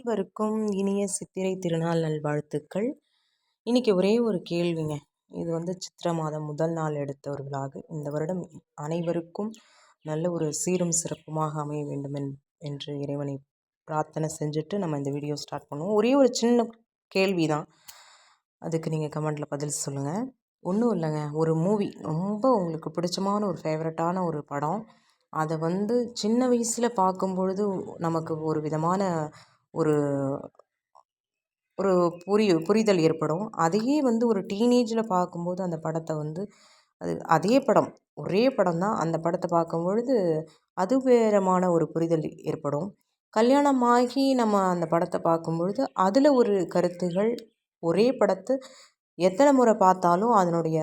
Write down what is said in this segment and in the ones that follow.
அனைவருக்கும் இனிய சித்திரை திருநாள் நல்வாழ்த்துக்கள். இன்னைக்கு ஒரே ஒரு கேள்விங்க. இது சித்திரை மாதம் முதல் நாள் எடுத்த ஒரு விலாகு. இந்த வருடம் அனைவருக்கும் நல்ல ஒரு சீரும் சிறப்புமாக அமைய வேண்டும் என்று இறைவனை பிரார்த்தனை செஞ்சுட்டு நம்ம இந்த வீடியோ ஸ்டார்ட் பண்ணுவோம். ஒரே ஒரு சின்ன கேள்வி தான், அதுக்கு நீங்கள் கமெண்டில் பதில் சொல்லுங்கள். ஒன்றும் இல்லைங்க, ஒரு மூவி ரொம்ப உங்களுக்கு பிடிச்சமான ஒரு ஃபேவரட்டான ஒரு படம். அதை சின்ன வயசில் பார்க்கும்பொழுது நமக்கு ஒரு விதமான ஒரு ஒரு புரிதல் ஏற்படும். அதையே ஒரு டீனேஜில் பார்க்கும்போது அந்த படத்தை அதே படம், ஒரே படம் தான். அந்த படத்தை பார்க்கும்பொழுது அது வேறமான ஒரு புரிதல் ஏற்படும். கல்யாணமாகி நம்ம அந்த படத்தை பார்க்கும்பொழுது அதில் ஒரு கருத்துகள், ஒரே படத்தை எத்தனை முறை பார்த்தாலும் அதனுடைய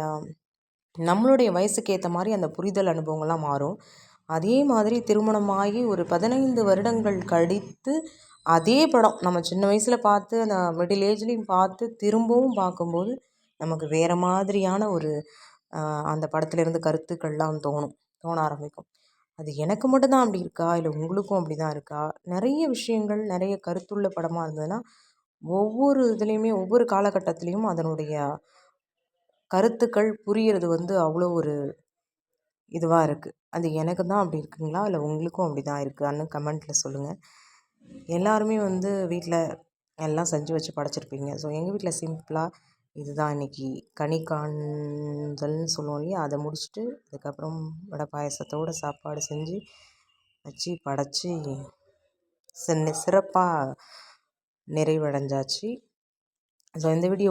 நம்மளுடைய வயசுக்கு ஏற்ற மாதிரி அந்த புரிதல் அனுபவங்கள்லாம் மாறும். அதே மாதிரி திருமணமாகி ஒரு 15 வருடங்கள் கழித்து அதே படம் நம்ம சின்ன வயசில் பார்த்து அந்த மிடில் ஏஜ்லேயும் பார்த்து திரும்பவும் பார்க்கும்போது நமக்கு வேறு மாதிரியான ஒரு அந்த படத்துலேருந்து கருத்துக்கள்லாம் தோண ஆரம்பிக்கும். அது எனக்கு மட்டும்தான் அப்படி இருக்கா, இல்லை உங்களுக்கும் அப்படி தான் இருக்கா? நிறைய விஷயங்கள், நிறைய கருத்துள்ள படமாக இருந்ததுன்னா ஒவ்வொரு இதுலேயுமே ஒவ்வொரு காலகட்டத்துலேயும் அதனுடைய கருத்துக்கள் புரிகிறது அவ்வளோ ஒரு இதுவாக இருக்குது. அது எனக்கு தான் அப்படி இருக்குங்களா, இல்லை உங்களுக்கும் அப்படி தான் இருக்கான்னு கமெண்ட்டில் சொல்லுங்கள். எல்லாருமே வீட்டில் எல்லாம் செஞ்சு வச்சு படைச்சிருப்பீங்க. ஸோ எங்கள் வீட்டில் சிம்பிளாக இதுதான் இன்றைக்கி கனி காணுதல்னு சொல்லுவோம் இல்லையா, அதை முடிச்சுட்டு அதுக்கப்புறம் வடை பாயசத்தோடு சாப்பாடு செஞ்சு வச்சு படைச்சி சிறப்பாக நிறைவடைஞ்சாச்சு. ஸோ இந்த வீடியோ